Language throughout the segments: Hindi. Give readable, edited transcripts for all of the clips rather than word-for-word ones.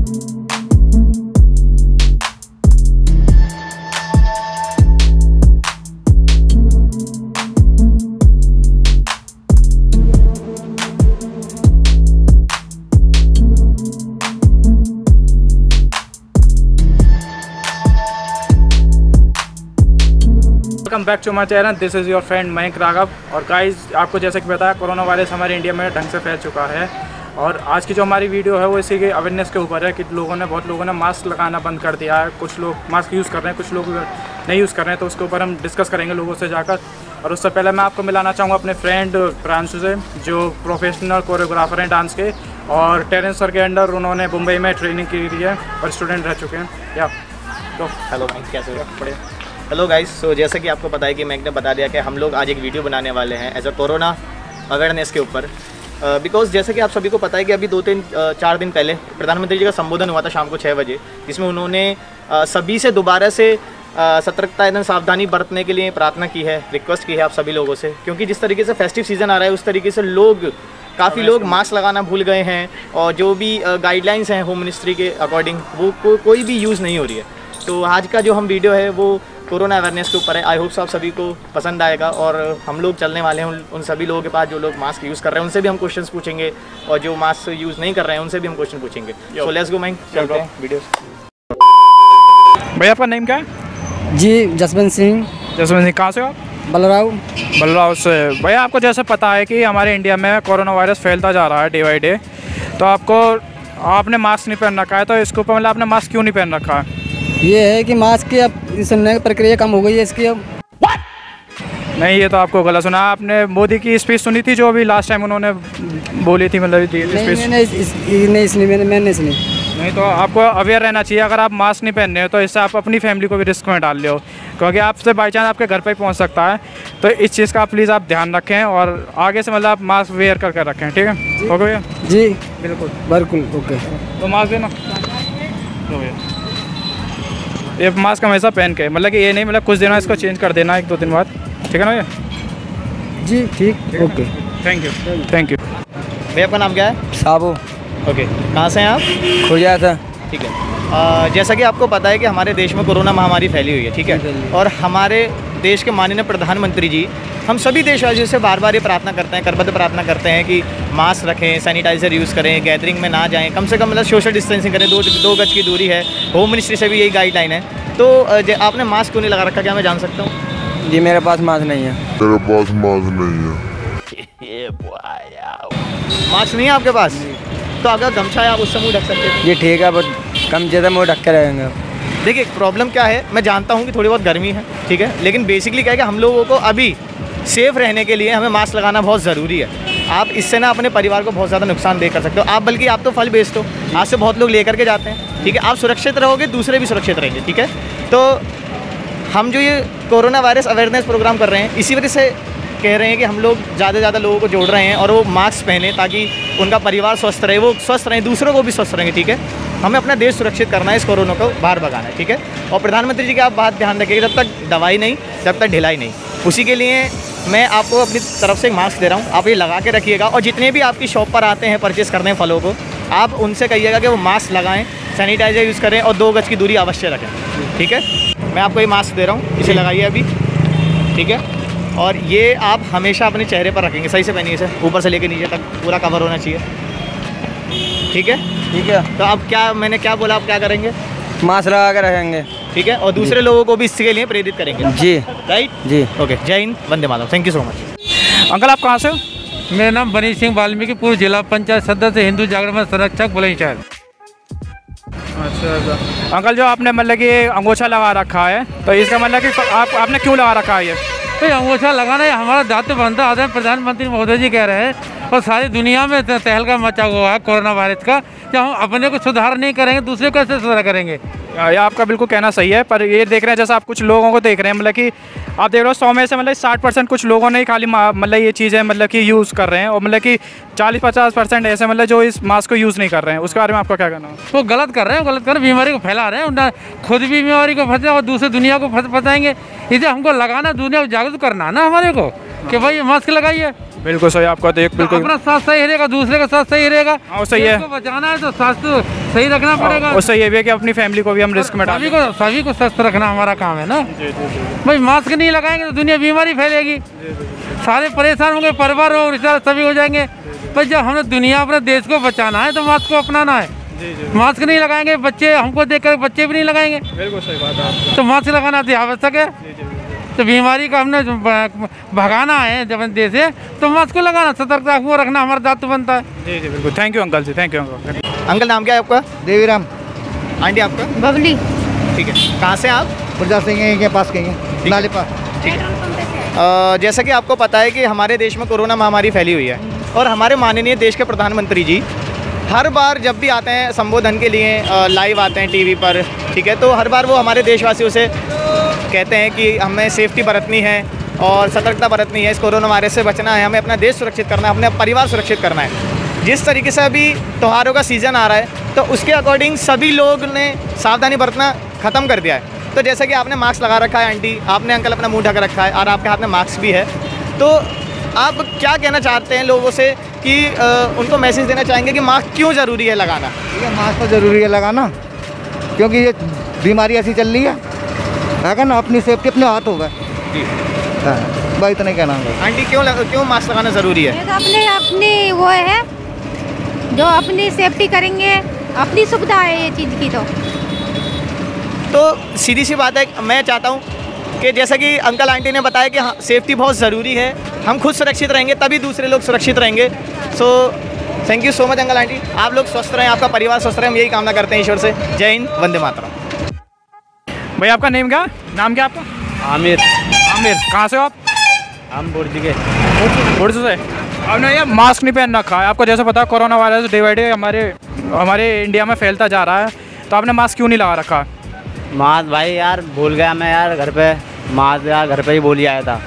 Welcome back to my channel, this is your friend Mayank Raghav. और गाइस, आपको जैसे कि बताया, कोरोना वायरस हमारे इंडिया में ढंग से फैल चुका है। और आज की जो हमारी वीडियो है वो इसी के अवेयरनेस के ऊपर है कि बहुत लोगों ने मास्क लगाना बंद कर दिया है। कुछ लोग मास्क यूज़ कर रहे हैं, कुछ लोग नहीं यूज़ कर रहे हैं, तो उसके ऊपर हम डिस्कस करेंगे लोगों से जाकर। और उससे पहले मैं आपको मिलाना चाहूँगा अपने फ्रेंड प्रांशु से, जो प्रोफेशनल कोरियोग्राफर हैं डांस के, और टेरेंस सर के अंडर उन्होंने मुंबई में ट्रेनिंग की है और स्टूडेंट रह चुके हैं। या तो हेलो मैंक, कैसे हो? बढ़िया। हेलो गाइस, सो जैसे कि आपको पता है कि मैंक ने बता दिया कि हम लोग आज एक वीडियो बनाने वाले हैं एज अ कोरोना अवेयरनेस के ऊपर। बिकॉज जैसे कि आप सभी को पता है कि अभी 2-3-4 दिन पहले प्रधानमंत्री जी का संबोधन हुआ था शाम को 6 बजे, जिसमें उन्होंने सभी से दोबारा से सतर्कता एवं सावधानी बरतने के लिए प्रार्थना की है, रिक्वेस्ट की है आप सभी लोगों से। क्योंकि जिस तरीके से फेस्टिव सीज़न आ रहा है उस तरीके से काफ़ी लोग मास्क लगाना भूल गए हैं, और जो भी गाइडलाइंस हैं होम मिनिस्ट्री के अकॉर्डिंग वो कोई भी यूज़ नहीं हो रही है। तो आज का जो हम वीडियो है वो कोरोना अवेयरनेस के ऊपर है। आई होप सो आप सभी को पसंद आएगा। और हम लोग चलने वाले हैं उन सभी लोगों के पास जो लोग मास्क यूज़ कर रहे हैं, उनसे भी हम क्वेश्चंस पूछेंगे, और जो मास्क यूज़ नहीं कर रहे हैं उनसे भी हम क्वेश्चन पूछेंगे। सो लेट्स गो मैंक, चलते हैं वीडियो। भैया, आपका नेम क्या है? जी, जसवंत सिंह। जसवंत सिंह, कहाँ से हो आप? बलराव से। भैया, आपको जैसे पता है कि हमारे इंडिया में कोरोना वायरस फैलता जा रहा है डे बाई डे, तो आपने मास्क नहीं पहन रखा है, तो इसके ऊपर मतलब आपने मास्क क्यों नहीं पहन रखा है? ये है कि मास्क की अब सुनने की प्रक्रिया कम हो गई है इसकी अब। नहीं, ये तो आपको गलत सुना। आपने मोदी की स्पीच सुनी थी जो अभी लास्ट टाइम उन्होंने बोली थी, मतलब मैंने सुनी। नहीं, तो आपको अवेयर रहना चाहिए। अगर आप मास्क नहीं पहन रहे हो तो इससे आप अपनी फैमिली को भी रिस्क में डाल रहे हो, क्योंकि आपसे बाई चांस आपके घर पर ही पहुंच सकता है। तो इस चीज़ का प्लीज़ आप ध्यान रखें, और आगे से मतलब आप मास्क वेयर करके रखें, ठीक है? ओके भैया? जी बिल्कुल ओके। तो मास्क देना भैया, ये मास्क हमेशा पहन के, मतलब कि ये नहीं, मतलब कुछ दिनों इसको चेंज कर देना 1-2 दिन बाद, ठीक है ना भैया? जी ठीक, ओके, थैंक यू। भैया, आपका नाम क्या है? साबू। ओके, कहाँ से हैं आप? खुजा था। ठीक है। जैसा कि आपको पता है कि हमारे देश में कोरोना महामारी फैली हुई है, ठीक है? और हमारे देश के माननीय प्रधानमंत्री जी हम सभी देशवासियों से बार बार ये प्रार्थना करते हैं, करबद्ध प्रार्थना करते हैं कि मास्क रखें, सैनिटाइज़र यूज़ करें, गैदरिंग में ना जाएं, कम से कम मतलब सोशल डिस्टेंसिंग करें, 2 गज की दूरी है। होम मिनिस्ट्री से भी यही गाइडलाइन है। तो आपने मास्क क्यों नहीं लगा रखा, क्या मैं जान सकता हूँ? जी, मेरे पास मास्क नहीं है। मास्क नहीं है आपके पास? तो अगर गमछा है आप उससे मुँह ढक सकते हैं। ये ठीक है, बट कम ज़्यादा मुँह ढक के रहेंगे। देखिए, प्रॉब्लम क्या है, मैं जानता हूँ कि थोड़ी बहुत गर्मी है, ठीक है, लेकिन बेसिकली क्या है कि हम लोगों को अभी सेफ़ रहने के लिए हमें मास्क लगाना बहुत ज़रूरी है। आप इससे ना अपने परिवार को बहुत ज़्यादा नुकसान दे कर सकते हो। बल्कि आप तो फल बेचते हो, आज से बहुत लोग लेकर के जाते हैं, ठीक है? आप सुरक्षित रहोगे, दूसरे भी सुरक्षित रहेंगे, ठीक है? तो हम जो ये कोरोना वायरस अवेयरनेस प्रोग्राम कर रहे हैं, इसी वजह से कह रहे हैं कि हम लोग ज़्यादा से ज़्यादा लोगों को जोड़ रहे हैं, और वो मास्क पहने ताकि उनका परिवार स्वस्थ रहे, वो स्वस्थ रहें, दूसरों को भी स्वस्थ रहेंगे, ठीक है? हमें अपना देश सुरक्षित करना है, इस कोरोना को बाहर भगाना है, ठीक है? और प्रधानमंत्री जी की आप बात ध्यान रखिएगा, जब तक दवाई नहीं, जब तक ढिलाई नहीं। उसी के लिए मैं आपको अपनी तरफ से एक मास्क दे रहा हूँ, आप ये लगा के रखिएगा। और जितने भी आपकी शॉप पर आते हैं परचेज़ करने फलों को, आप उनसे कहिएगा कि वो मास्क लगाएँ, सैनिटाइज़र यूज़ करें, और 2 गज की दूरी अवश्य रखें, ठीक है? मैं आपको ये मास्क दे रहा हूँ, इसे लगाइए अभी, ठीक है? और ये आप हमेशा अपने चेहरे पर रखेंगे। सही से पहनिए इसे, ऊपर से लेकर नीचे तक पूरा कवर होना चाहिए, ठीक है? ठीक है। तो अब मैंने क्या बोला, आप क्या करेंगे? मास्क लगा के रखेंगे, ठीक है? और दूसरे लोगों को भी इसके लिए प्रेरित करेंगे। जी, राइट जी। ओके, जय हिंद, वंदे मातरम। Thank you so much. Uncle, आप कहाँ से हो? मेरा नाम बनी सिंह वाल्मीकि, पूर्व जिला पंचायत सदस्य, हिंदू जागरण संरक्षक, बुलंदशहर। अच्छा। अंकल, जो आपने मतलब कि अंगोछा लगा रखा है, तो इसका मतलब कि आपने क्यों लगा रखा है ये? तो अंगोछा लगाना है हमारा दायित्व बनता है। आदरणीय प्रधानमंत्री महोदय जी कह रहे हैं, और सारी दुनिया में तहलका मचा हुआ है कोरोना वायरस का, कि हम अपने को सुधार नहीं करेंगे, दूसरे को कैसे सुधार करेंगे? ये आपका बिल्कुल कहना सही है, पर ये देख रहे हैं जैसा आप कुछ लोगों को देख रहे हैं, मतलब कि आप देख रहे हो 100 में से मतलब 60% कुछ लोगों ने ही खाली मतलब ये चीज़ें मतलब कि यूज़ कर रहे हैं, और मतलब कि 40-50% ऐसे मतलब जो इस मास्क को यूज़ नहीं कर रहे हैं। उसके बारे में आपका क्या कहना है? वो गलत कर रहे हैं, बीमारी को फैला रहे हैं, उनका खुद भी बीमारी को फंसे और दूसरे दुनिया को फंसाएंगे। इसे हमको लगाना, दुनिया को जागरूक करना ना हमारे को, कि भाई मास्क लगाइए। बिल्कुल सही आपका, तो एक बिल्कुल अपना स्वास्थ्य सही रहेगा, दूसरे का स्वास्थ्य सही रहेगा। हाँ सही है, को बचाना है तो स्वास्थ्य सही रखना पड़ेगा। और सही ये भी है कि अपनी फैमिली को भी हम रिस्क में डालें। सभी को स्वस्थ रखना हमारा काम है ना। भाई मास्क नहीं लगाएंगे तो दुनिया बीमारी फैलेगी, सारे परेशान होंगे, परिवार हो, रिश्तेदार सभी हो जाएंगे। भाई जब हमने दुनिया अपने देश को बचाना है तो मास्क को अपनाना है। मास्क नहीं लगाएंगे, बच्चे हमको देखकर बच्चे भी नहीं लगाएंगे। बिल्कुल सही बात है, तो मास्क लगाना अति आवश्यक है। तो बीमारी का हमने भगाना है जब देश से, तो मास्क को लगाना, सतर्कता को रखना हमारा दायित्व बनता है। जी जी बिल्कुल। Thank you uncle ji, thank you uncle. Uncle नाम क्या है आपका? देवीराम। आंटी आपका? बबली। ठीक है, कहाँ से आप? प्रजा सिंह के पास कहीं नाले पास। ठीक है, जैसा कि आपको पता है कि हमारे देश में कोरोना महामारी फैली हुई है और हमारे माननीय देश के प्रधानमंत्री जी हर बार जब भी आते हैं संबोधन के लिए लाइव आते हैं टीवी पर, ठीक है, तो हर बार वो हमारे देशवासियों से कहते हैं कि हमें सेफ्टी बरतनी है और सतर्कता बरतनी है, इस कोरोना वायरस से बचना है, हमें अपना देश सुरक्षित करना है, अपने परिवार सुरक्षित करना है। जिस तरीके से अभी त्योहारों का सीज़न आ रहा है तो उसके अकॉर्डिंग सभी लोग ने सावधानी बरतना ख़त्म कर दिया है। तो जैसा कि आपने मास्क लगा रखा है आंटी, आपने अंकल अपना मुंह ढक रखा है और आपके हाथ में मास्क भी है, तो आप क्या कहना चाहते हैं लोगों से कि उनको मैसेज देना चाहेंगे कि मास्क क्यों ज़रूरी है लगाना? ये मास्क तो ज़रूरी है लगाना, क्योंकि ये बीमारी ऐसी चल रही है ना, अपनी सेफ्टी अपने हाथ होगा जी। हाँ भाई, इतना कहना है। आंटी क्यों मास्क लगाना ज़रूरी है? ये तो अपनी वो है, जो अपनी सेफ्टी करेंगे, अपनी सुविधा है ये चीज़ की। तो सीधी सी बात है, मैं चाहता हूँ कि जैसा कि अंकल आंटी ने बताया कि हाँ सेफ्टी बहुत ज़रूरी है, हम खुद सुरक्षित रहेंगे तभी दूसरे लोग सुरक्षित रहेंगे। So thank you so much uncle aunty, आप लोग स्वस्थ रहें, आपका परिवार स्वस्थ रहे, हम यही कामना करते हैं ईश्वर से। जय हिंद, वंदे मातरम। भाई आपका नेम क्या, नाम क्या आपका? आमिर। आमिर, कहाँ से हो आप? हम बुर्ज के। बुर्ज से। आपने ये मास्क नहीं पहन रखा है, आपको जैसे पता है corona virus day by day हमारे इंडिया में फैलता जा रहा है, तो आपने मास्क क्यों नहीं लगा रखा? मास्क भाई यार भूल गया मैं यार घर पे, मास्क यार घर पे ही भूल ही आया था।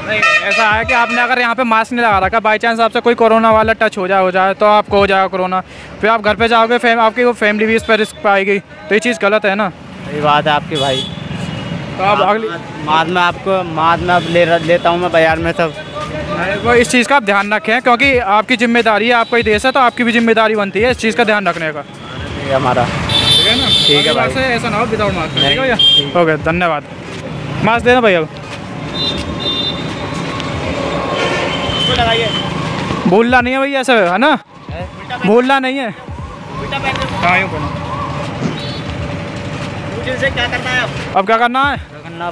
नहीं, ऐसा है कि आपने अगर यहाँ पे मास्क नहीं लगा रखा, बाई चांस आपसे कोई कोरोना वाला टच हो जाए तो आपको हो जाएगा कोरोना, फिर आप घर पे जाओगे, आपकी वो फैमिली भी इस पर रिस्क पाएगी, तो ये चीज़ गलत है ना। सही बात है आपकी भाई। तो आप अगली मास्क में अब लेता हूँ मैं बाजार में सब। वो इस चीज़ का आप ध्यान रखें, क्योंकि आपकी जिम्मेदारी है, आपका ही देश है, तो आपकी भी जिम्मेदारी बनती है इस चीज़ का ध्यान रखने का। ये हमारा ठीक है ना? ठीक है भाई। ऐसा ना हो विदाउट मास्क। ठीक है भैया, ओके धन्यवाद। मास्क देना भैया, भूलना नहीं है भैया, ऐसा है ना, भूलना नहीं है। हाँ यूँ करना। क्या करना है अब क्या करना है?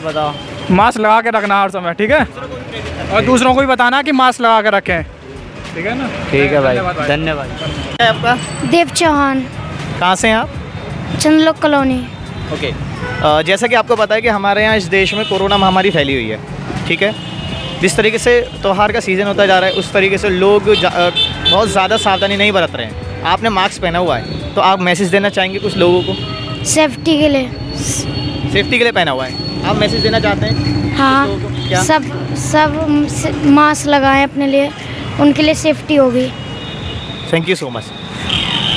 बताओ। मास्क लगा के रखना हर समय, ठीक है, और दूसरों को भी बताना कि मास्क लगा के रखें, ठीक है ना? ठीक है भाई, धन्यवाद। आपका? देव चौहान। कहाँ से हैं आप? चंदलोक कॉलोनी। ओके, जैसा कि आपको पता है कि हमारे यहाँ इस देश में कोरोना महामारी फैली हुई है, ठीक है, जिस तरीके से त्यौहार का सीज़न होता जा रहा है उस तरीके से लोग बहुत ज़्यादा सावधानी नहीं बरत रहे हैं। आपने मास्क पहना हुआ है, तो आप मैसेज देना चाहेंगे कुछ लोगों को? सेफ्टी के लिए। सेफ्टी के लिए पहना हुआ है, आप मैसेज देना चाहते हैं? हाँ, क्या? सब मास्क लगाएं अपने लिए, उनके लिए सेफ्टी होगी। Thank you so much.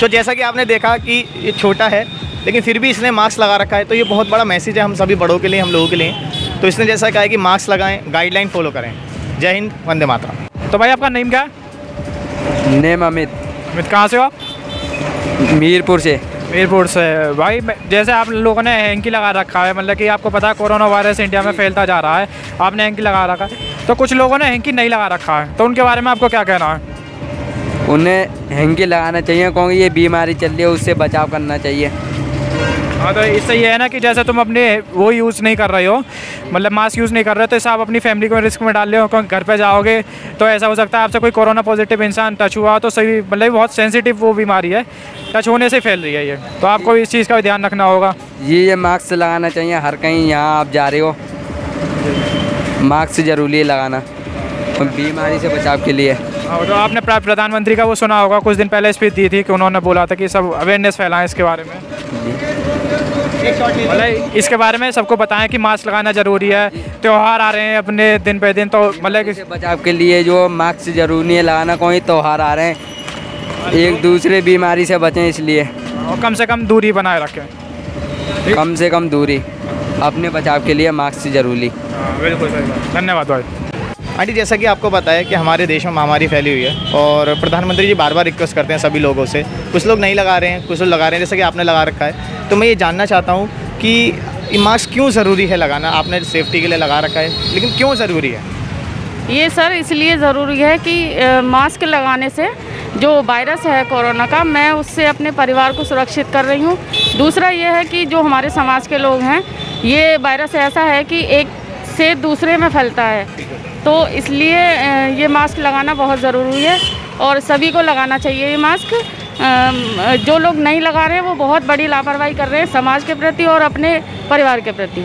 तो जैसा कि आपने देखा कि ये छोटा है लेकिन फिर भी इसने मास्क लगा रखा है, तो ये बहुत बड़ा मैसेज है हम सभी बड़ों के लिए, हम लोगों के लिए। तो इसने जैसा कहा है कि मास्क लगाएं, गाइडलाइन फॉलो करें। जय हिंद, वंदे मातरम। तो भाई आपका नेम क्या है? नेम अमित। अमित, कहाँ से हो आप? मीरपुर से। मीरपुर से। भाई जैसे आप लोगों ने हैंकी लगा रखा है, मतलब कि आपको पता है कोरोना वायरस इंडिया में फैलता जा रहा है, आपने हैंकी लगा रखा है, तो कुछ लोगों ने हैंकी नहीं लगा रखा है, तो उनके बारे में आपको क्या कहना है? उन्हें हैंकी लगाना चाहिए, क्योंकि ये बीमारी चल रही है, उससे बचाव करना चाहिए। हाँ, तो इससे ये है ना कि जैसे तुम अपने वो यूज़ नहीं कर रहे हो, मतलब मास्क यूज़ नहीं कर रहे हो, तो इससे आप अपनी फैमिली को रिस्क में डाल रहे हो, क्योंकि घर पे जाओगे तो ऐसा हो सकता है आपसे कोई कोरोना पॉजिटिव इंसान टच हुआ, तो सही मतलब बहुत सेंसिटिव वो बीमारी है, टच होने से फैल रही है ये, तो आपको इस चीज़ का भी ध्यान रखना होगा। ये मास्क लगाना चाहिए हर कहीं, यहाँ आप जा रहे हो मास्क ज़रूरी है लगाना, बीमारी से बचाव के लिए। हाँ, तो आपने प्रधानमंत्री का वो सुना होगा, कुछ दिन पहले स्पीच दी थी कि उन्होंने बोला था कि सब अवेयरनेस फैलाएं इसके बारे में, मतलब इसके बारे में सबको बताएं कि मास्क लगाना ज़रूरी है, त्यौहार आ रहे हैं अपने दिन पे दिन, तो मतलब कि बचाव के लिए जो मास्क ज़रूरी है लगाना, कोई त्यौहार आ रहे हैं, एक दूसरे बीमारी से बचें, इसलिए और कम से कम दूरी बनाए रखें। कम से कम दूरी। अपने बचाव के लिए मास्क जरूरी। बिल्कुल सही बात, धन्यवाद भाई। आंटी, जैसा कि आपको पता है कि हमारे देश में महामारी फैली हुई है और प्रधानमंत्री जी बार बार रिक्वेस्ट करते हैं सभी लोगों से, कुछ लोग नहीं लगा रहे हैं, कुछ लोग लगा रहे हैं, जैसे कि आपने लगा रखा है। तो मैं ये जानना चाहता हूँ कि मास्क क्यों ज़रूरी है लगाना? आपने सेफ्टी के लिए लगा रखा है, लेकिन क्यों ज़रूरी है? ये सर इसलिए ज़रूरी है कि मास्क लगाने से जो वायरस है कोरोना का, मैं उससे अपने परिवार को सुरक्षित कर रही हूँ। दूसरा ये है कि जो हमारे समाज के लोग हैं, ये वायरस ऐसा है कि एक से दूसरे में फैलता है, तो इसलिए ये मास्क लगाना बहुत ज़रूरी है और सभी को लगाना चाहिए ये मास्क। जो लोग नहीं लगा रहे हैं वो बहुत बड़ी लापरवाही कर रहे हैं समाज के प्रति और अपने परिवार के प्रति।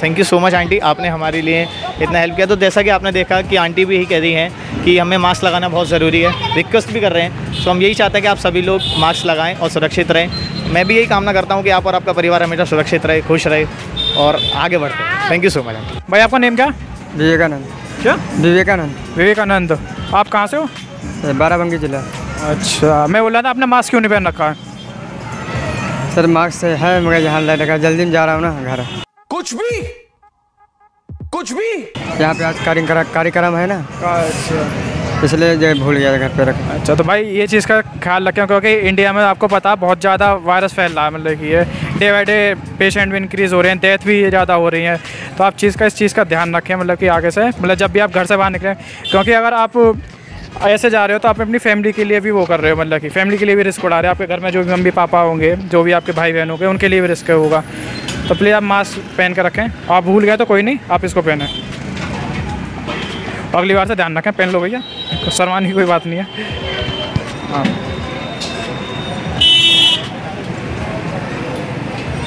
Thank you so much aunty, आपने हमारे लिए इतना हेल्प किया। तो जैसा कि आपने देखा कि आंटी भी यही कह रही हैं कि हमें मास्क लगाना बहुत ज़रूरी है, रिक्वेस्ट भी कर रहे हैं। सो हम यही चाहते हैं कि आप सभी लोग मास्क लगाएं और सुरक्षित रहें। मैं भी यही कामना करता हूं कि आप और आपका परिवार हमेशा सुरक्षित रहे, खुश रहे और आगे बढ़ते रहे। Thank you so much. भाई आपका नेम क्या? विवेकानंद। क्या? विवेकानंद। विवेकानंद। आप कहाँ से हो? बाराबंकी जिला। अच्छा, मैं बोल रहा था आपने मास्क क्यों नहीं पहन रखा है? सर मास्क है मगर यहाँ लगा, जल्दी में जा रहा हूँ ना घर। कुछ भी यहाँ पे आज कार्यक्रम है ना, अच्छा इसलिए भूल गया घर पे रखा। अच्छा, तो भाई ये चीज़ का ख्याल रखें क्योंकि इंडिया में आपको पता है बहुत ज़्यादा वायरस फैल रहा है, मतलब कि ये डे बाई डे पेशेंट भी इंक्रीज़ हो रहे हैं, डेथ भी ज़्यादा हो रही हैं। तो आप इस चीज़ का ध्यान रखें, मतलब कि आगे से, मतलब जब भी आप घर से बाहर निकलें, क्योंकि अगर आप ऐसे जा रहे हो तो आप अपनी फैमिली के लिए भी वो कर रहे हो, मतलब कि फैमिली के लिए भी रिस्क उड़ा रहे हो। आपके घर में जो भी मम्मी पापा होंगे, जो भी आपके भाई बहन होंगे, उनके लिए भी रिस्क होगा। तो प्लीज़ आप मास्क पहन कर रखें। आप भूल गए तो कोई नहीं, आप इसको पहनें, अगली बार से ध्यान रखें। पहन लो भैया, शर्माने की कोई बात नहीं है। हाँ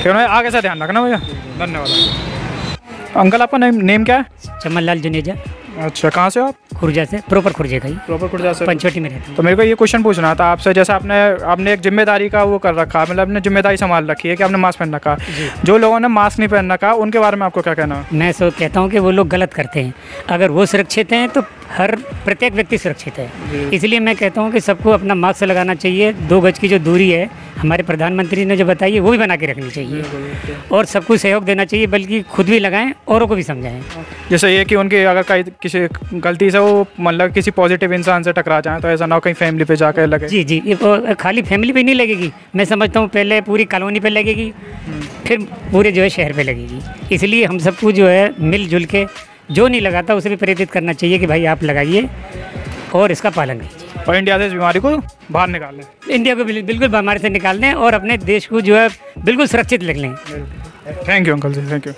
क्यों नहीं, आगे से ध्यान रखना भैया, धन्यवाद। अंकल आपका नेम क्या है? चमन लाल जुनेजा। अच्छा, कहाँ से हो आप? खुर्जा से, प्रॉपर खुर्जे का ही। प्रॉपर खुर्जा से, पंचवटी में रहता हूँ। तो मेरे को ये क्वेश्चन पूछना था आपसे, जैसे आपने एक जिम्मेदारी का वो कर रखा, मतलब आपने जिम्मेदारी संभाल रखी है कि आपने मास्क पहन रखा। जो लोगों ने मास्क नहीं पहन रखा उनके बारे में आपको क्या कहना है? मैं सो कहता हूँ कि वो लोग गलत करते हैं। अगर वो सुरक्षित हैं तो हर प्रत्येक व्यक्ति सुरक्षित है। इसलिए मैं कहता हूँ कि सबको अपना मास्क लगाना चाहिए। 2 गज की जो दूरी है हमारे प्रधानमंत्री ने जो बताई है वो भी बना के रखनी चाहिए और सबको सहयोग देना चाहिए, बल्कि खुद भी लगाएं, औरों को भी समझाएं। जैसे ये कि उनकी अगर किसी गलती से वो मतलब किसी पॉजिटिव इंसान से टकरा जाए तो ऐसा ना हो कहीं फैमिली पे जाकर लगे। जी जी, ये खाली फैमिली पे नहीं लगेगी, मैं समझता हूँ पहले पूरी कॉलोनी पे लगेगी, फिर पूरे जो है शहर पे लगेगी। इसलिए हम सबको जो है मिलजुल के, जो नहीं लगाता उसे भी प्रेरित करना चाहिए कि भाई आप लगाइए और इसका पालन कीजिए और इंडिया से इस बीमारी को बाहर निकाल लें। इंडिया को बिल्कुल बीमारी से निकाल दें और अपने देश को जो है बिल्कुल सुरक्षित रख लें। Thank you uncle ji, thank you.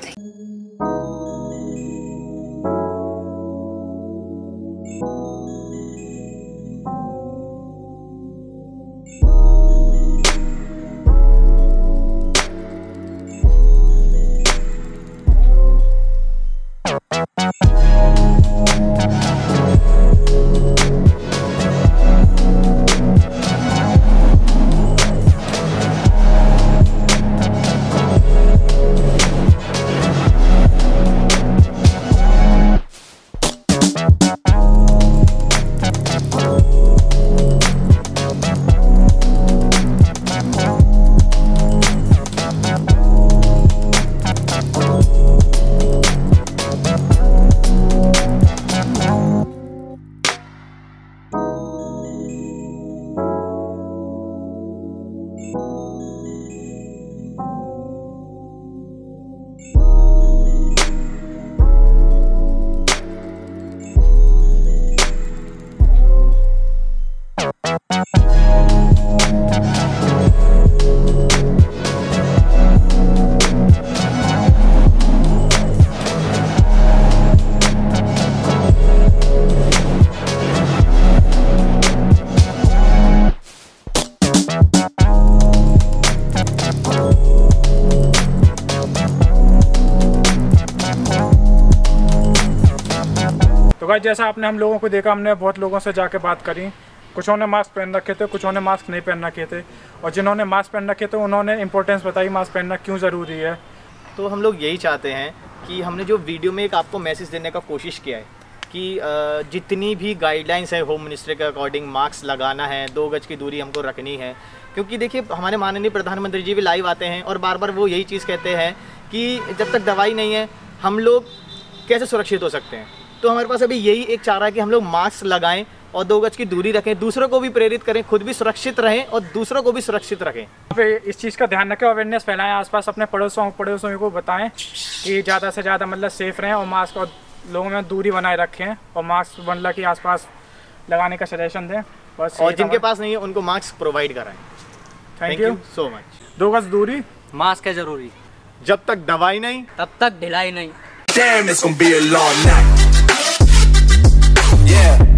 तो भाई जैसा आपने हम लोगों को देखा, हमने बहुत लोगों से जाके बात करी, कुछों ने मास्क पहन रखे थे, कुछों ने मास्क नहीं पहन रखे थे, और जिन्होंने मास्क पहन रखे थे उन्होंने इंपॉर्टेंस बताई मास्क पहनना क्यों ज़रूरी है। तो हम लोग यही चाहते हैं कि हमने जो वीडियो में एक आपको मैसेज देने का कोशिश किया है कि जितनी भी गाइडलाइंस है होम मिनिस्ट्री के अकॉर्डिंग मास्क लगाना है, 2 गज की दूरी हमको रखनी है। क्योंकि देखिए हमारे माननीय प्रधानमंत्री जी भी लाइव आते हैं और बार बार वो यही चीज़ कहते हैं कि जब तक दवाई नहीं है हम लोग कैसे सुरक्षित हो सकते हैं। तो हमारे पास अभी यही एक चारा है कि हम लोग मास्क लगाएं और 2 गज की दूरी रखें, दूसरों को भी प्रेरित करें, खुद भी सुरक्षित रहें और दूसरों को भी सुरक्षित रखें। इस चीज़ का ध्यान रखें, अवेयरनेस फैलाएं, आसपास अपने पड़ोसियों को बताएं कि ज़्यादा से ज़्यादा मतलब सेफ रहें और मास्क और लोगों में दूरी बनाए रखें और मास्क मतलब कि आसपास लगाने का सजेशन दें बस। और जिनके पास नहीं है उनको मास्क प्रोवाइड कराएं। Thank you so much. 2 गज दूरी, मास्क है ज़रूरी, जब तक दवाई नहीं तब तक ढिलाई नहीं। Damn, it's gonna be a long night. Yeah.